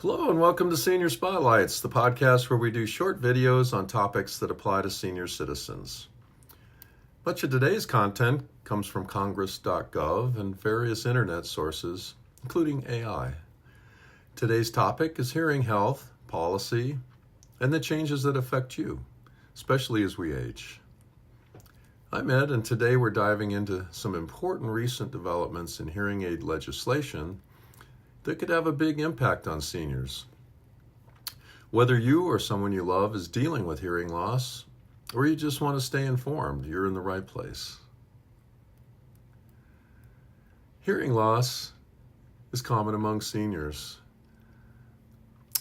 Hello and welcome to Senior Spotlights, the podcast where we do short videos on topics that apply to senior citizens. Much of today's content comes from congress.gov and various internet sources, including AI. Today's topic is hearing health, policy, and the changes that affect you, especially as we age. I'm Ed, and today we're diving into some important recent developments in hearing aid legislation that could have a big impact on seniors. Whether you or someone you love is dealing with hearing loss, or you just want to stay informed, you're in the right place. Hearing loss is common among seniors.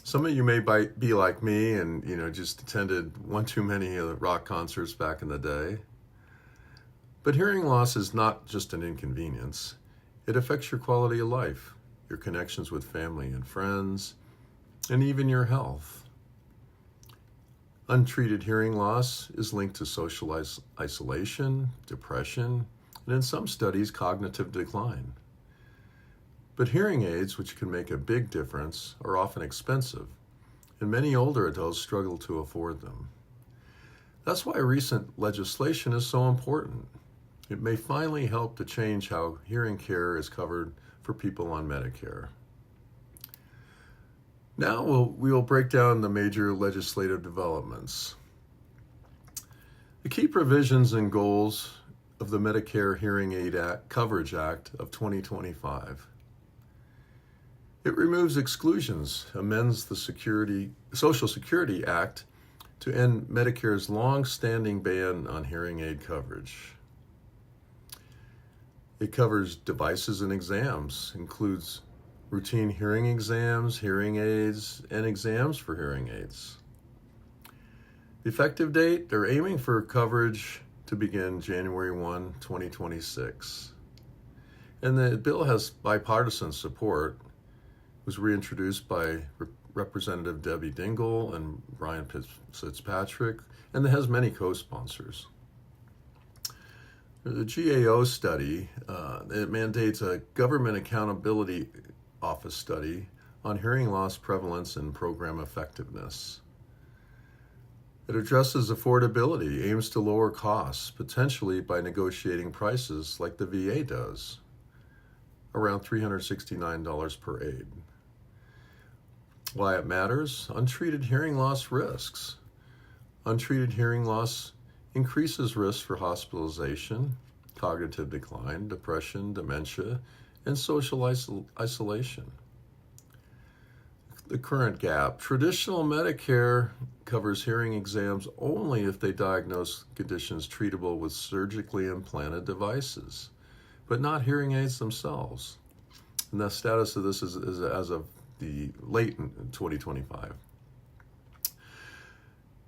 Some of you may be like me and just attended one too many of the rock concerts back in the day. But hearing loss is not just an inconvenience. It affects your quality of life, your connections with family and friends, and even your health. Untreated hearing loss is linked to social isolation, depression, and in some studies, cognitive decline. But hearing aids, which can make a big difference, are often expensive, and many older adults struggle to afford them. That's why recent legislation is so important. It may finally help to change how hearing care is covered for people on Medicare. Now we will break down the major legislative developments. The key provisions and goals of the Medicare Hearing Aid Coverage Act of 2025. It removes exclusions, amends the Social Security Act to end Medicare's long-standing ban on hearing aid coverage. It covers devices and exams, includes routine hearing exams, hearing aids, and exams for hearing aids. The effective date, they're aiming for coverage to begin January 1, 2026. And the bill has bipartisan support. It was reintroduced by Representative Debbie Dingell and Brian Fitzpatrick, and it has many co-sponsors. The GAO study, it mandates a Government Accountability Office study on hearing loss prevalence and program effectiveness. It addresses affordability, aims to lower costs, potentially by negotiating prices like the VA does, around $369 per aid. Why it matters? Untreated hearing loss risks. Untreated hearing loss increases risk for hospitalization, cognitive decline, depression, dementia, and social isolation. The current gap. Traditional Medicare covers hearing exams only if they diagnose conditions treatable with surgically implanted devices, but not hearing aids themselves. And the status of this is as of the late in 2025.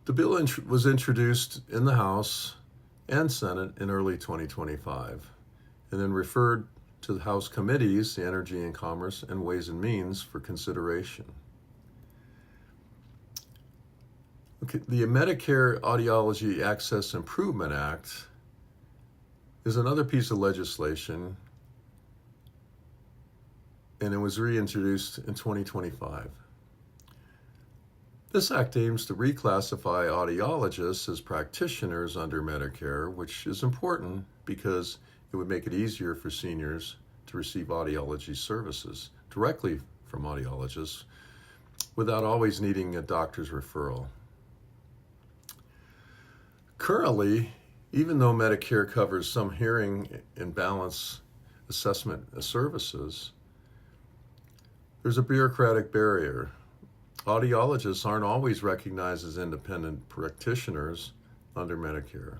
The bill was introduced in the House and Senate in early 2025, and then referred to the House committees, the Energy and Commerce and Ways and Means, for consideration. Okay, the Medicare Audiology Access Improvement Act is another piece of legislation, and it was reintroduced in 2025. This act aims to reclassify audiologists as practitioners under Medicare, which is important because it would make it easier for seniors to receive audiology services directly from audiologists without always needing a doctor's referral. Currently, even though Medicare covers some hearing imbalance assessment services, there's a bureaucratic barrier. Audiologists aren't always recognized as independent practitioners under Medicare.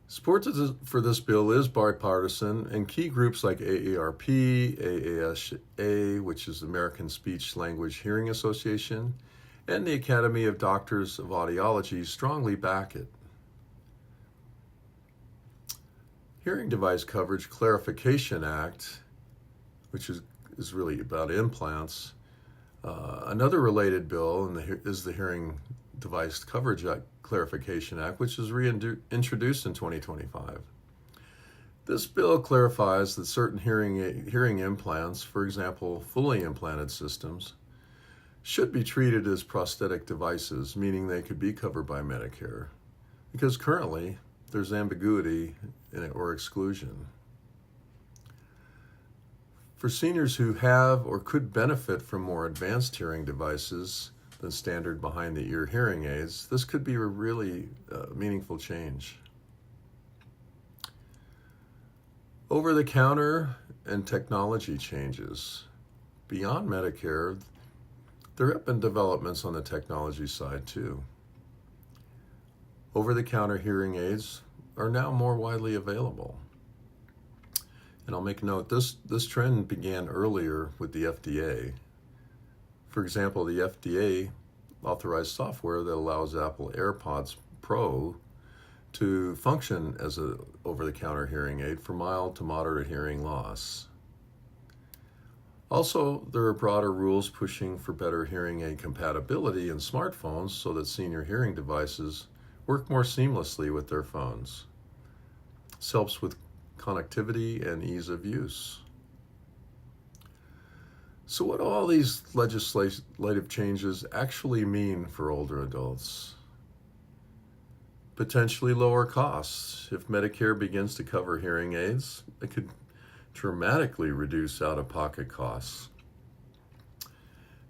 Support for this bill is bipartisan, and key groups like AARP, AASA, which is the American Speech Language Hearing Association, and the Academy of Doctors of Audiology strongly back it. Hearing Device Coverage Clarification Act, which is really about implants. Another related bill is the Hearing Device Coverage Clarification Act, which was reintroduced in 2025. This bill clarifies that certain hearing implants, for example, fully implanted systems, should be treated as prosthetic devices, meaning they could be covered by Medicare, because currently there's ambiguity in it or exclusion. For seniors who have or could benefit from more advanced hearing devices than standard behind-the-ear hearing aids, this could be a really meaningful change. Over-the-counter and technology changes. Beyond Medicare, there have been developments on the technology side too. Over-the-counter hearing aids are now more widely available. And I'll make note, this trend began earlier with the FDA. For example, the FDA authorized software that allows Apple AirPods Pro to function as an over-the-counter hearing aid for mild to moderate hearing loss. Also, there are broader rules pushing for better hearing aid compatibility in smartphones so that senior hearing devices work more seamlessly with their phones. This helps with connectivity and ease of use. So what do all these legislative changes actually mean for older adults? Potentially lower costs. If Medicare begins to cover hearing aids, it could dramatically reduce out-of-pocket costs.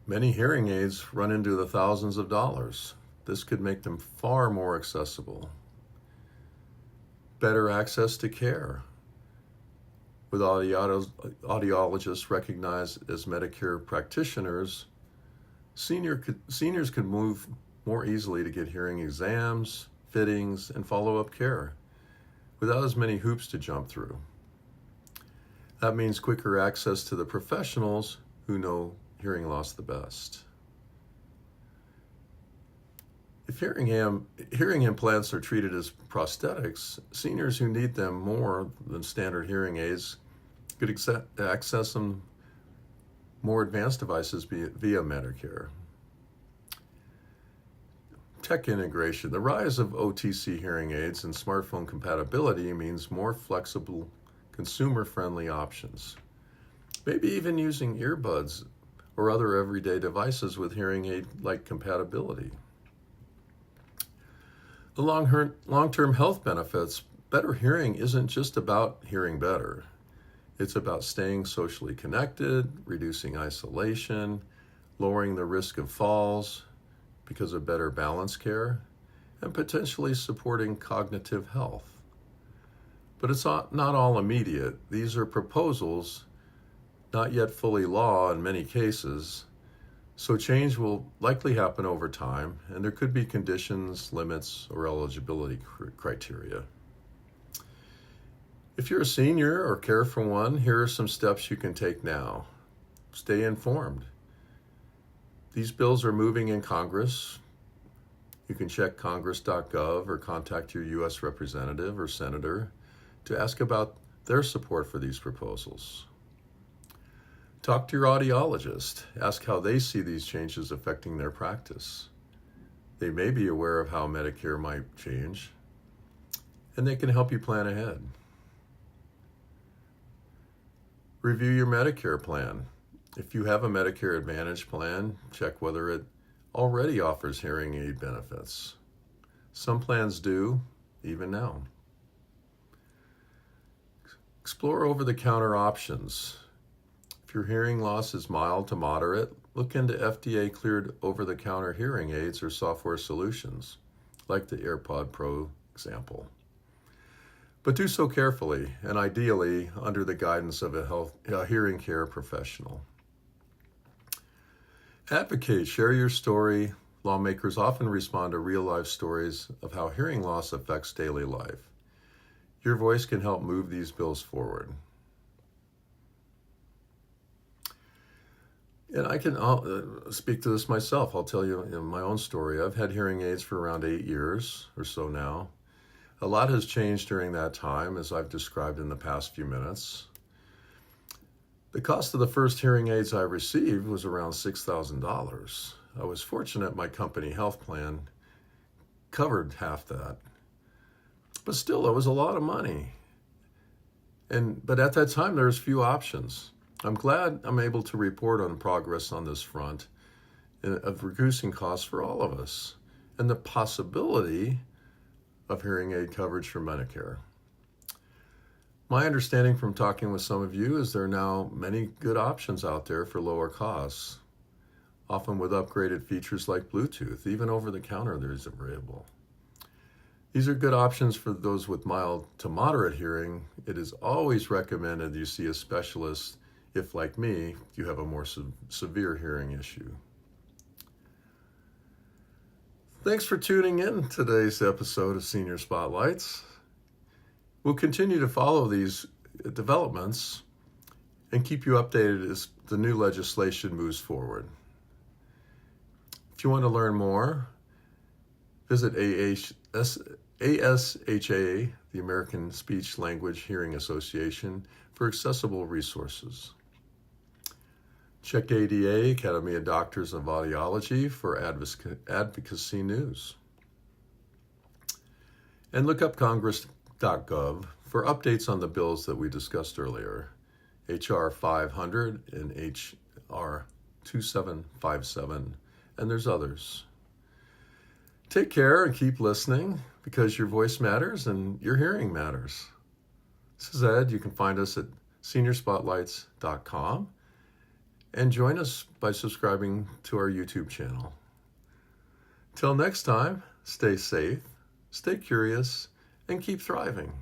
Many hearing aids run into the thousands of dollars. This could make them far more accessible. Better access to care. With audiologists recognized as Medicare practitioners, seniors could move more easily to get hearing exams, fittings, and follow-up care without as many hoops to jump through. That means quicker access to the professionals who know hearing loss the best. If hearing implants are treated as prosthetics, seniors who need them more than standard hearing aids could access some more advanced devices via Medicare. Tech integration. The rise of OTC hearing aids and smartphone compatibility means more flexible, consumer-friendly options. Maybe even using earbuds or other everyday devices with hearing aid-like compatibility. The long-term health benefits. Better hearing isn't just about hearing better. It's about staying socially connected, reducing isolation, lowering the risk of falls because of better balance care, and potentially supporting cognitive health. But it's not all immediate. These are proposals, not yet fully law in many cases, so change will likely happen over time, and there could be conditions, limits, or eligibility criteria. If you're a senior or care for one, here are some steps you can take now. Stay informed. These bills are moving in Congress. You can check congress.gov or contact your U.S. representative or senator to ask about their support for these proposals. Talk to your audiologist. Ask how they see these changes affecting their practice. They may be aware of how Medicare might change, and they can help you plan ahead. Review your Medicare plan. If you have a Medicare Advantage plan, check whether it already offers hearing aid benefits. Some plans do, even now. Explore over-the-counter options. If your hearing loss is mild to moderate, look into FDA-cleared over-the-counter hearing aids or software solutions, like the AirPod Pro example. But do so carefully and ideally under the guidance of a hearing care professional. Advocate, share your story. Lawmakers often respond to real-life stories of how hearing loss affects daily life. Your voice can help move these bills forward. And I can speak to this myself. I'll tell you my own story. I've had hearing aids for around 8 years or so now. A lot has changed during that time, as I've described in the past few minutes. The cost of the first hearing aids I received was around $6,000. I was fortunate my company health plan covered half that. But still, it was a lot of money. But at that time, there was few options. I'm glad I'm able to report on progress on this front of reducing costs for all of us and the possibility of hearing aid coverage for Medicare. My understanding from talking with some of you is there are now many good options out there for lower costs, often with upgraded features like Bluetooth. Even over the counter, there's available. These are good options for those with mild to moderate hearing. It is always recommended you see a specialist if, like me, you have a more severe hearing issue. Thanks for tuning in to today's episode of Senior Spotlights. We'll continue to follow these developments and keep you updated as the new legislation moves forward. If you want to learn more, visit ASHA, the American Speech Language Hearing Association, for accessible resources. Check ADA, Academy of Doctors of Audiology, for advocacy news. And look up Congress.gov for updates on the bills that we discussed earlier, H.R. 500 and H.R. 2757, and there's others. Take care and keep listening, because your voice matters and your hearing matters. This is Ed. You can find us at seniorspotlights.com and join us by subscribing to our YouTube channel. Till next time, stay safe, stay curious, and keep thriving.